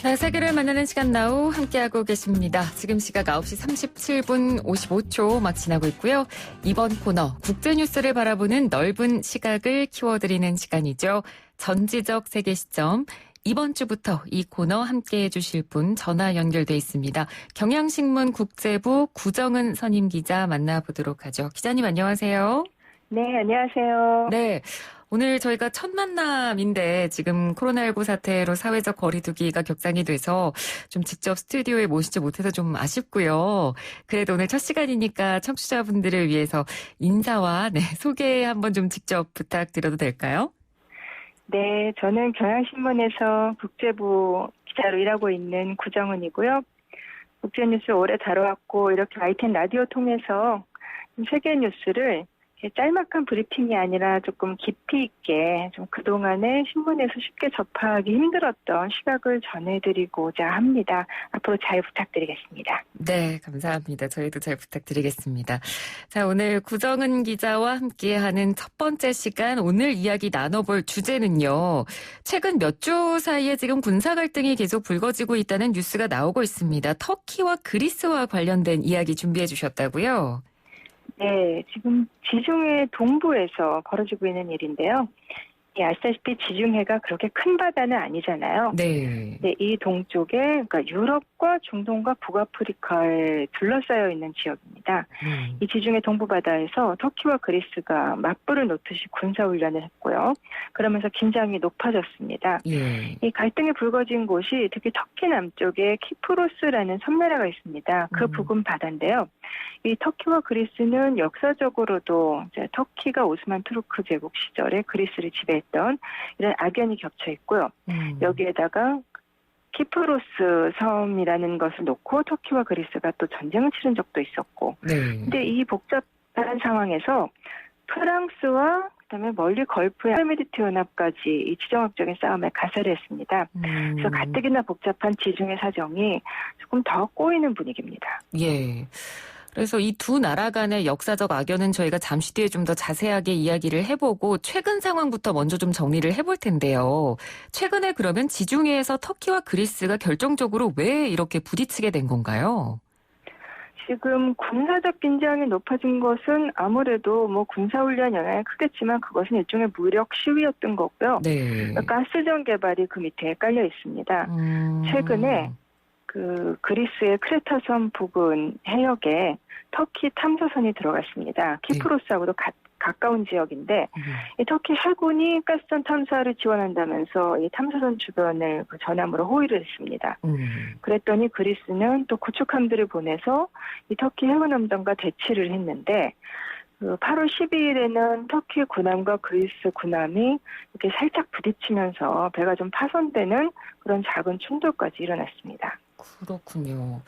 자, 세계를 만나는 시간 나우 함께하고 계십니다. 지금 시각 9시 37분 55초 막 지나고 있고요. 이번 코너 국제뉴스를 바라보는 넓은 시각을 키워드리는 시간이죠. 전지적 세계 시점. 이번 주부터 이 코너 함께해 주실 분 전화 연결돼 있습니다. 경향신문 국제부 구정은 선임 기자 만나보도록 하죠. 기자님 안녕하세요. 네, 안녕하세요. 네. 오늘 저희가 첫 만남인데 지금 코로나19 사태로 사회적 거리두기가 격상이 돼서 좀 직접 스튜디오에 모시지 못해서 좀 아쉽고요. 그래도 오늘 첫 시간이니까 청취자분들을 위해서 인사와 소개 한번 좀 직접 부탁드려도 될까요? 네, 저는 경향신문에서 국제부 기자로 일하고 있는 구정은이고요. 국제뉴스 오래 다뤄왔고 이렇게 ITN 라디오 통해서 세계 뉴스를 짤막한 브리핑이 아니라 조금 깊이 있게 좀 그동안에 신문에서 쉽게 접하기 힘들었던 시각을 전해드리고자 합니다. 앞으로 잘 부탁드리겠습니다. 네, 감사합니다. 저희도 잘 부탁드리겠습니다. 자, 오늘 구정은 기자와 함께하는 첫 번째 시간, 오늘 이야기 나눠볼 주제는요. 최근 몇 주 사이에 지금 군사 갈등이 계속 불거지고 있다는 뉴스가 나오고 있습니다. 터키와 그리스와 관련된 이야기 준비해 주셨다고요? 네, 지금 지중해 동부에서 벌어지고 있는 일인데요. 아시다시피 지중해가 그렇게 큰 바다는 아니잖아요. 네. 네, 이 동쪽에 그러니까 유럽과 중동과 북아프리카에 둘러싸여 있는 지역입니다. 이 지중해 동부 바다에서 터키와 그리스가 맞불을 놓듯이 군사훈련을 했고요. 그러면서 긴장이 높아졌습니다. 예. 이 갈등이 불거진 곳이 특히 터키 남쪽에 키프로스라는 섬나라가 있습니다. 그 부근 바다인데요. 이 터키와 그리스는 역사적으로도 이제 터키가 오스만 투르크 제국 시절에 그리스를 지배했던 이런 악연이 겹쳐 있고요. 여기에다가 키프로스 섬이라는 것을 놓고 터키와 그리스가 또 전쟁을 치른 적도 있었고. 네. 근데 이 복잡한 상황에서 프랑스와 그다음에 멀리 걸프의 아르메디트 연합까지 이 지정학적인 싸움에 가세를 했습니다. 그래서 가뜩이나 복잡한 지중해 사정이 조금 더 꼬이는 분위기입니다. 예. 그래서 이 두 나라 간의 역사적 악연은 저희가 잠시 뒤에 좀 더 자세하게 이야기를 해보고 최근 상황부터 먼저 좀 정리를 해볼 텐데요. 최근에 그러면 지중해에서 터키와 그리스가 결정적으로 왜 이렇게 부딪히게 된 건가요? 지금 군사적 긴장이 높아진 것은 아무래도 군사훈련 영향이 크겠지만 그것은 일종의 무력 시위였던 거고요. 네. 가스전 개발이 그 밑에 깔려 있습니다. 최근에 그리스의 크레타섬 부근 해역에 터키 탐사선이 들어갔습니다. 키프로스하고도 가까운 지역인데 이 터키 해군이 가스전 탐사를 지원한다면서 이 탐사선 주변을 전함으로 호위를 했습니다. 그랬더니 그리스는 또 구축함들을 보내서 이 터키 해군함정과 대치를 했는데 8월 12일에는 터키 군함과 그리스 군함이 이렇게 살짝 부딪히면서 배가 좀 파손되는 그런 작은 충돌까지 일어났습니다. 그렇군요.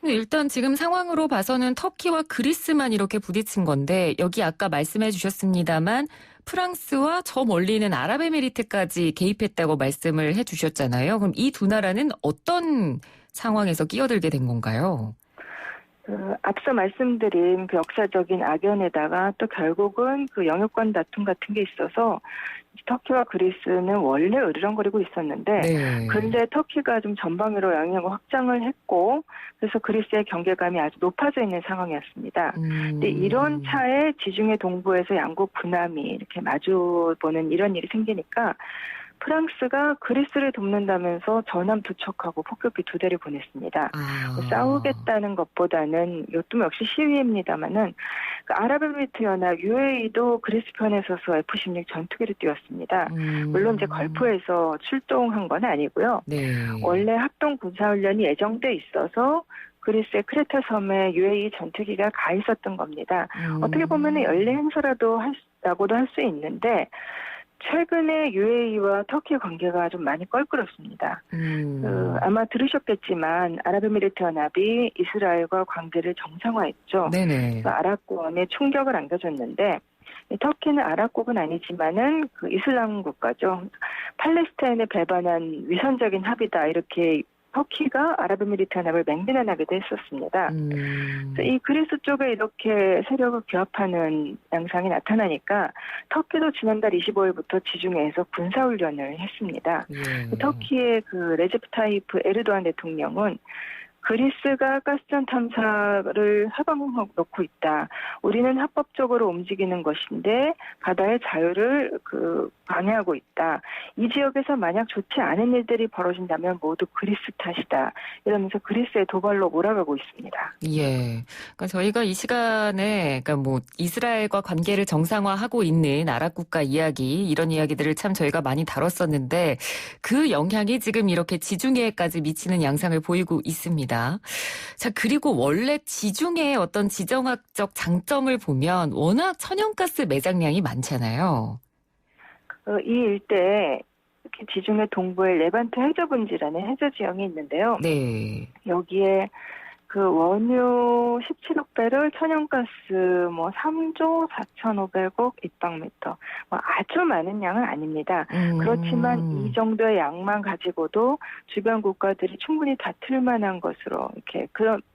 일단 지금 상황으로 봐서는 터키와 그리스만 이렇게 부딪힌 건데 여기 아까 말씀해 주셨습니다만 프랑스와 저 멀리 있는 아랍에미리트까지 개입했다고 말씀을 해 주셨잖아요. 그럼 이 두 나라는 어떤 상황에서 끼어들게 된 건가요? 앞서 말씀드린 그 역사적인 악연에다가 또 결국은 그 영유권 다툼 같은 게 있어서 터키와 그리스는 원래 으르렁거리고 있었는데 네. 그런데 터키가 좀 전방위로 영향을 확장을 했고 그래서 그리스의 경계감이 아주 높아져 있는 상황이었습니다. 근데 이런 차에 지중해 동부에서 양국 군함이 이렇게 마주보는 이런 일이 생기니까 프랑스가 그리스를 돕는다면서 전함 2척하고 폭격기 2대를 보냈습니다. 싸우겠다는 것보다는 이것도 역시 시위입니다만은 아랍에미리트 연합 UAE도 그리스 편에 서서 F-16 전투기를 띄웠습니다. 물론 이제 걸프에서 출동한 건 아니고요. 네. 원래 합동 군사훈련이 예정돼 있어서 그리스의 크레타 섬에 UAE 전투기가 가 있었던 겁니다. 어떻게 보면 연례 행사라고도 할 수 있는데 최근에 UAE와 터키 관계가 좀 많이 껄끄럽습니다. 아마 들으셨겠지만 아랍에미리트 연합이 이스라엘과 관계를 정상화했죠. 네네. 아랍권에 충격을 안겨줬는데 터키는 아랍국은 아니지만은 그 이슬람 국가죠. 팔레스타인에 배반한 위선적인 합의다 이렇게 터키가 아랍에미리트 연합을 맹비난하기도 했었습니다. 그래서 이 그리스 쪽에 이렇게 세력을 규합하는 양상이 나타나니까 터키도 지난달 25일부터 지중해에서 군사훈련을 했습니다. 터키의 그 레제프 타이프 에르도안 대통령은 그리스가 가스전 탐사를 해방놓고 있다. 우리는 합법적으로 움직이는 것인데 바다의 자유를 방해하고 있다. 이 지역에서 만약 좋지 않은 일들이 벌어진다면 모두 그리스 탓이다. 이러면서 그리스의 도발로 몰아가고 있습니다. 예. 그러니까 저희가 이 시간에 이스라엘과 관계를 정상화하고 있는 아랍 국가 이야기 이런 이야기들을 참 저희가 많이 다뤘었는데 그 영향이 지금 이렇게 지중해까지 미치는 양상을 보이고 있습니다. 자, 그리고 원래 지중해의 어떤 지정학적 장점을 보면 워낙 천연가스 매장량이 많잖아요. 이 일대에 특히 지중해 동부의 레반트 해저분지라는 해저 지형이 있는데요. 네. 여기에 그 원유 17억 배럴, 천연가스 3조 4,500억 입방미터. 아주 많은 양은 아닙니다. 그렇지만 이 정도의 양만 가지고도 주변 국가들이 충분히 다툴 만한 것으로 이렇게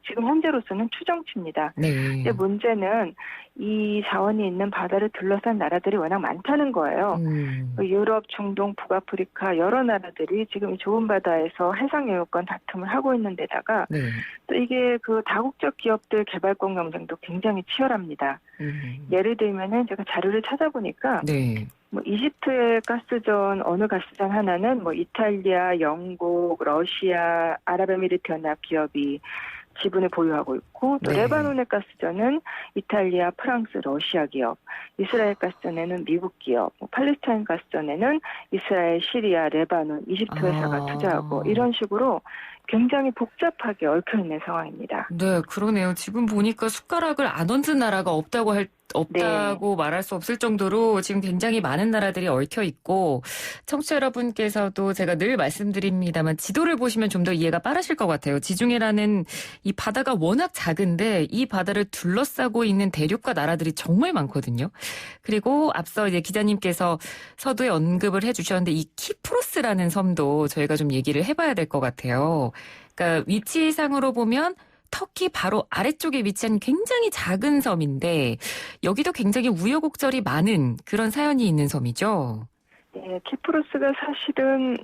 지금 현재로서는 추정치입니다. 네. 근데 문제는 이 자원이 있는 바다를 둘러싼 나라들이 워낙 많다는 거예요. 유럽, 중동, 북아프리카 여러 나라들이 지금 이 좁은 바다에서 해상 영유권 다툼을 하고 있는 데다가 네. 또 이게 그 다국적 기업들 개발권 경쟁도 굉장히 치열합니다. 예를 들면은 제가 자료를 찾아보니까 네. 이집트의 가스전 어느 가스전 하나는 이탈리아, 영국, 러시아, 아랍에미리트 연합 기업이 지분을 보유하고 있고 또 네. 레바논의 가스전은 이탈리아, 프랑스, 러시아 기업, 이스라엘 가스전에는 미국 기업, 팔레스타인 가스전에는 이스라엘, 시리아, 레바논, 이집트 회사가 투자하고 이런 식으로 굉장히 복잡하게 얽혀있는 상황입니다. 네, 그러네요. 지금 보니까 숟가락을 안 얹은 나라가 없다고 말할 수 없을 정도로 지금 굉장히 많은 나라들이 얽혀 있고 청취자 여러분께서도 제가 늘 말씀드립니다만 지도를 보시면 좀 더 이해가 빠르실 것 같아요. 지중해라는 이 바다가 워낙 작은데 이 바다를 둘러싸고 있는 대륙과 나라들이 정말 많거든요. 그리고 앞서 이제 기자님께서 서두에 언급을 해주셨는데 이 키프로스라는 섬도 저희가 좀 얘기를 해봐야 될 것 같아요. 그러니까 위치상으로 보면 터키 바로 아래쪽에 위치한 굉장히 작은 섬인데 여기도 굉장히 우여곡절이 많은 그런 사연이 있는 섬이죠. 네, 키프로스가 사실은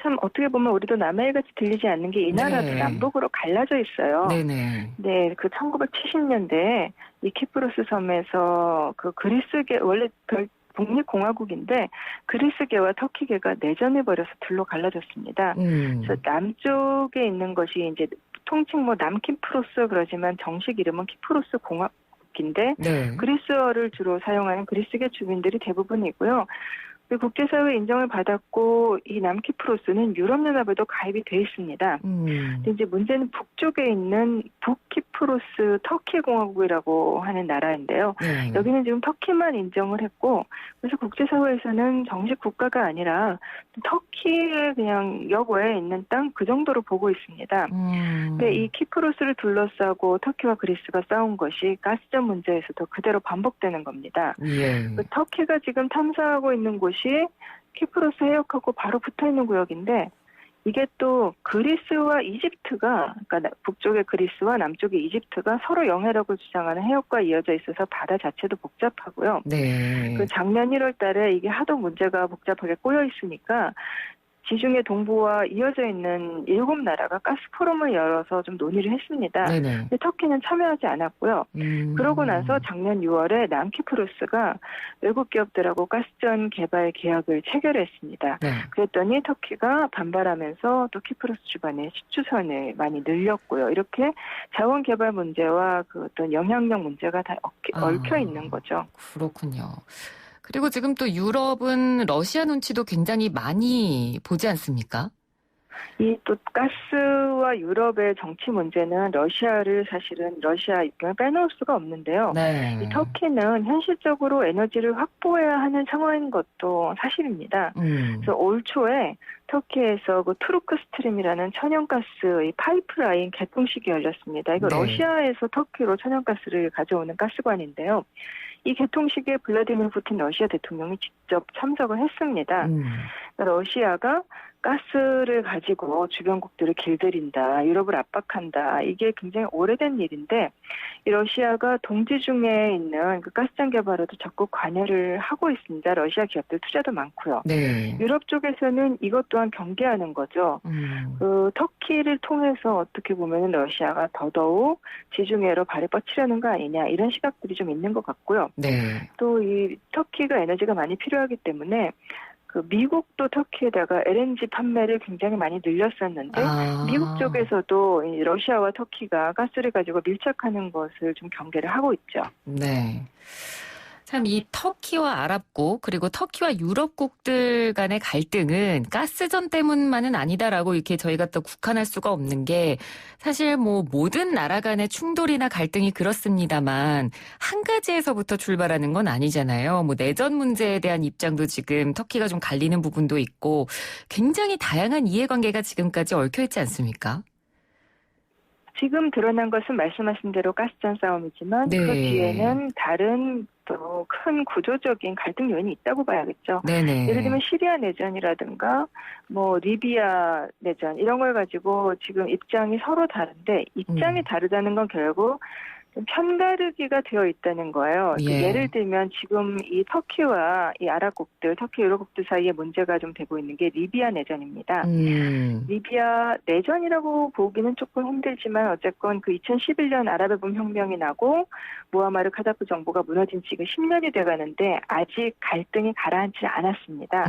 참 어떻게 보면 우리도 남해일같이 들리지 않는 게 이 나라도 네. 남북으로 갈라져 있어요. 네네. 네, 그 1970년대에 이 키프로스 섬에서 그 그리스계 원래 독립공화국인데 그리스계와 터키계가 내전을 벌여서 둘로 갈라졌습니다. 그래서 남쪽에 있는 것이 이제 통칭 남키프로스 그러지만 정식 이름은 키프로스 공화국인데 네. 그리스어를 주로 사용하는 그리스계 주민들이 대부분이고요. 국제사회 인정을 받았고 이 남키프로스는 유럽연합에도 가입이 돼 있습니다. 근데 이제 문제는 북쪽에 있는 북키프로스 터키공화국이라고 하는 나라인데요. 네. 여기는 지금 터키만 인정을 했고 그래서 국제사회에서는 정식 국가가 아니라 터키의 그냥 역외에 있는 땅 그 정도로 보고 있습니다. 근데 이 키프로스를 둘러싸고 터키와 그리스가 싸운 것이 가스전 문제에서도 그대로 반복되는 겁니다. 예. 터키가 지금 탐사하고 있는 곳이 키프로스 해역하고 바로 붙어있는 구역인데 이게 또 그리스와 이집트가 그러니까 북쪽의 그리스와 남쪽의 이집트가 서로 영해력을 주장하는 해역과 이어져 있어서 바다 자체도 복잡하고요. 네. 그 작년 1월 달에 이게 하도 문제가 복잡하게 꼬여 있으니까 지중해 동부와 이어져 있는 7나라가 가스 포럼을 열어서 좀 논의를 했습니다. 네네. 근데 터키는 참여하지 않았고요. 그러고 나서 작년 6월에 남키프로스가 외국 기업들하고 가스전 개발 계약을 체결했습니다. 네. 그랬더니 터키가 반발하면서 또 키프로스 주변에 시추선을 많이 늘렸고요. 이렇게 자원 개발 문제와 그 어떤 영향력 문제가 다 얽혀 있는 거죠. 그렇군요. 그리고 지금 또 유럽은 러시아 눈치도 굉장히 많이 보지 않습니까? 이 또 가스와 유럽의 정치 문제는 러시아를 사실은 러시아 입장을 빼놓을 수가 없는데요. 네. 이 터키는 현실적으로 에너지를 확보해야 하는 상황인 것도 사실입니다. 그래서 올 초에 터키에서 그 투르크 스트림이라는 천연가스의 파이프라인 개통식이 열렸습니다. 이거 네. 러시아에서 터키로 천연가스를 가져오는 가스관인데요. 이 개통식에 블라디미르 푸틴 러시아 대통령이 직접 참석을 했습니다. 러시아가 가스를 가지고 주변국들을 길들인다, 유럽을 압박한다. 이게 굉장히 오래된 일인데 이 러시아가 동지 중에 있는 그 가스장 개발에도 적극 관여를 하고 있습니다. 러시아 기업들 투자도 많고요. 네. 유럽 쪽에서는 이것 또한 경계하는 거죠. 그 터키를 통해서 어떻게 보면 러시아가 더더욱 지중해로 발을 뻗치려는 거 아니냐 이런 시각들이 좀 있는 것 같고요. 네. 또 이 터키가 에너지가 많이 필요하기 때문에 그 미국도 터키에다가 LNG 판매를 굉장히 많이 늘렸었는데 미국 쪽에서도 이 러시아와 터키가 가스를 가지고 밀착하는 것을 좀 경계를 하고 있죠. 네. 참 이 터키와 아랍국 그리고 터키와 유럽국들 간의 갈등은 가스전 때문만은 아니다라고 이렇게 저희가 또 국한할 수가 없는 게 사실 뭐 모든 나라 간의 충돌이나 갈등이 그렇습니다만 한 가지에서부터 출발하는 건 아니잖아요. 뭐 내전 문제에 대한 입장도 지금 터키가 좀 갈리는 부분도 있고 굉장히 다양한 이해관계가 지금까지 얽혀있지 않습니까? 지금 드러난 것은 말씀하신 대로 가스전 싸움이지만 네. 그 뒤에는 다른 또 큰 구조적인 갈등 요인이 있다고 봐야겠죠. 네네. 예를 들면 시리아 내전이라든가 뭐 리비아 내전 이런 걸 가지고 지금 입장이 서로 다른데 입장이 다르다는 건 결국 좀 편가르기가 되어 있다는 거예요. 예. 예를 들면 지금 이 터키와 이 아랍국들, 터키 유럽국들 사이에 문제가 좀 되고 있는 게 리비아 내전입니다. 리비아 내전이라고 보기는 조금 힘들지만 어쨌건 그 2011년 아랍의 봄 혁명이 나고 무아마르 카다피 정부가 무너진 지가 10년이 돼가는데 아직 갈등이 가라앉지 않았습니다.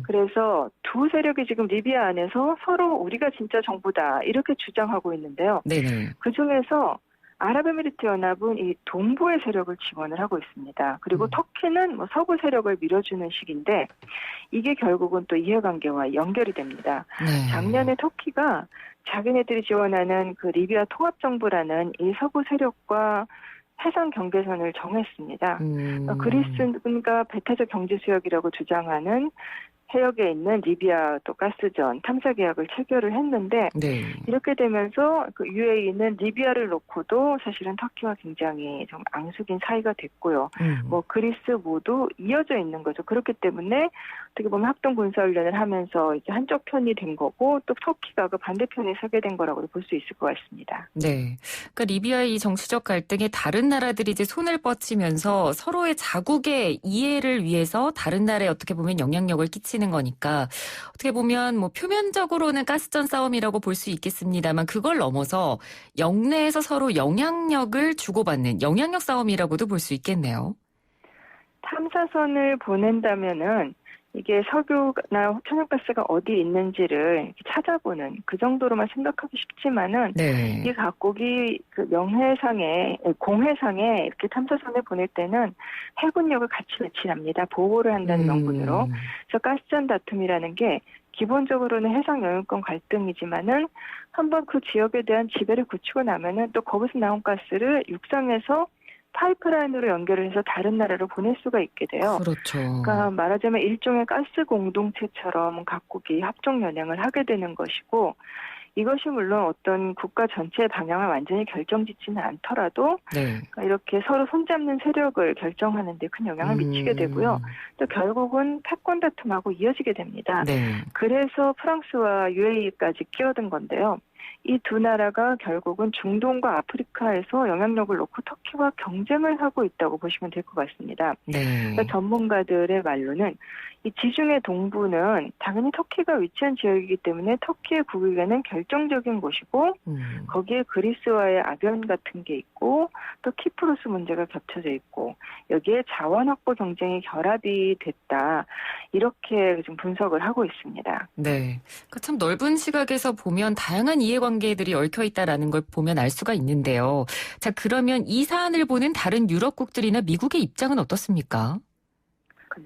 그래서 두 세력이 지금 리비아 안에서 서로 우리가 진짜 정부다 이렇게 주장하고 있는데요. 네네. 그중에서 아랍에미리트 연합은 이 동부의 세력을 지원을 하고 있습니다. 그리고 터키는 뭐 서부 세력을 밀어주는 식인데 이게 결국은 또 이해관계와 연결이 됩니다. 네. 작년에 터키가 자기네들이 지원하는 그 리비아 통합정부라는 이 서부 세력과 해상 경계선을 정했습니다. 그리스가 배타적 경제수역이라고 주장하는 해역에 있는 리비아 또 가스전 탐사 계약을 체결을 했는데 네. 이렇게 되면서 그 UAE는 리비아를 놓고도 사실은 터키와 굉장히 좀 앙숙인 사이가 됐고요. 뭐 그리스 모두 이어져 있는 거죠. 그렇기 때문에 어떻게 보면 합동 군사훈련을 하면서 이제 한쪽 편이 된 거고 또 터키가 그 반대편에 서게 된 거라고 볼 수 있을 것 같습니다. 네. 그러니까 리비아의 이 정치적 갈등에 다른 나라들이 이제 손을 뻗치면서 서로의 자국의 이해를 위해서 다른 나라에 어떻게 보면 영향력을 끼치는 거니까 어떻게 보면 뭐 표면적으로는 가스전 싸움이라고 볼 수 있겠습니다만 그걸 넘어서 영내에서 서로 영향력을 주고받는 영향력 싸움이라고도 볼 수 있겠네요. 탐사선을 보낸다면은 이게 석유나 천연가스가 어디 있는지를 찾아보는 그 정도로만 생각하기 쉽지만은 네. 이 각국이 그 명해상에 공해상에 이렇게 탐사선을 보낼 때는 해군력을 같이 배치합니다. 보호를 한다는 명분으로. 그래서 가스전 다툼이라는 게 기본적으로는 해상 영유권 갈등이지만은 한번 그 지역에 대한 지배를 굳히고 나면은 또 거기서 나온 가스를 육상에서 파이프라인으로 연결을 해서 다른 나라로 보낼 수가 있게 돼요. 그렇죠. 그러니까 말하자면 일종의 가스 공동체처럼 각국이 합종 연행을 하게 되는 것이고 이것이 물론 어떤 국가 전체의 방향을 완전히 결정짓지는 않더라도 네. 그러니까 이렇게 서로 손잡는 세력을 결정하는 데 큰 영향을 미치게 되고요. 또 결국은 패권 다툼하고 이어지게 됩니다. 네. 그래서 프랑스와 UAE까지 끼어든 건데요. 이 두 나라가 결국은 중동과 아프리카에서 영향력을 놓고 터키와 경쟁을 하고 있다고 보시면 될 것 같습니다. 네. 그러니까 전문가들의 말로는 이 지중해 동부는 당연히 터키가 위치한 지역이기 때문에 터키의 국익에는 결정적인 곳이고 거기에 그리스와의 악연 같은 게 있고 또 키프로스 문제가 겹쳐져 있고 여기에 자원 확보 경쟁이 결합이 됐다. 이렇게 좀 분석을 하고 있습니다. 네. 그러니까 참 넓은 시각에서 보면 다양한 이해관계들이 얽혀 있다라는 걸 보면 알 수가 있는데요. 자, 그러면 이 사안을 보는 다른 유럽국들이나 미국의 입장은 어떻습니까?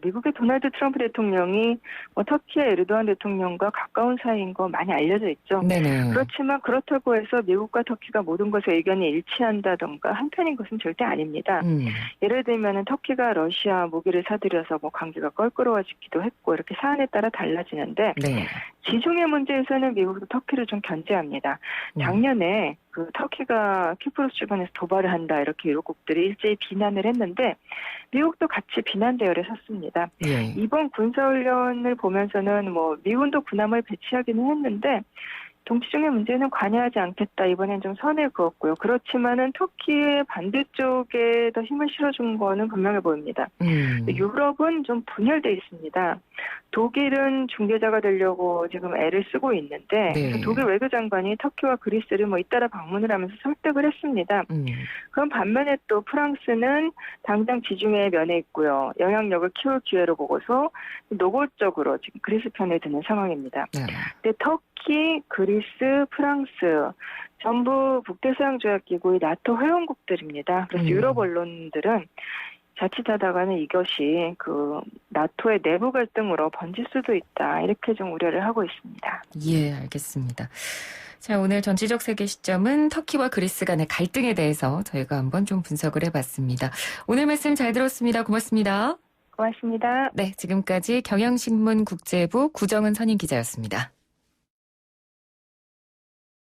미국의 도널드 트럼프 대통령이 터키의 에르도안 대통령과 가까운 사이인 거 많이 알려져 있죠. 네네. 그렇지만 그렇다고 해서 미국과 터키가 모든 것에 의견이 일치한다던가 한편인 것은 절대 아닙니다. 예를 들면 터키가 러시아 무기를 사들여서 뭐 관계가 껄끄러워지기도 했고 이렇게 사안에 따라 달라지는데 네. 지중해 문제에서는 미국도 터키를 좀 견제합니다. 작년에 그 터키가 키프로스 주변에서 도발을 한다 이렇게 유럽국들이 일제히 비난을 했는데 미국도 같이 비난 대열에 섰습니다. 예. 이번 군사훈련을 보면서는 뭐 미군도 군함을 배치하기는 했는데 동지중해 문제는 관여하지 않겠다. 이번엔 좀 선을 그었고요. 그렇지만은 터키의 반대쪽에 더 힘을 실어준 거는 분명해 보입니다. 유럽은 좀 분열돼 있습니다. 독일은 중재자가 되려고 지금 애를 쓰고 있는데 네. 독일 외교장관이 터키와 그리스를 뭐 잇따라 방문을 하면서 설득을 했습니다. 그럼 반면에 또 프랑스는 당장 지중해에 면해 있고요. 영향력을 키울 기회로 보고서 노골적으로 지금 그리스 편에 드는 상황입니다. 네. 근데 터키, 그리스, 프랑스 전부 북대서양조약기구의 나토 회원국들입니다. 그래서 유럽 언론들은 자칫하다가는 이것이 그 나토의 내부 갈등으로 번질 수도 있다. 이렇게 좀 우려를 하고 있습니다. 예, 알겠습니다. 자, 오늘 전지적 세계 시점은 터키와 그리스 간의 갈등에 대해서 저희가 한번 좀 분석을 해봤습니다. 오늘 말씀 잘 들었습니다. 고맙습니다. 고맙습니다. 네, 지금까지 경향신문 국제부 구정은 선임 기자였습니다.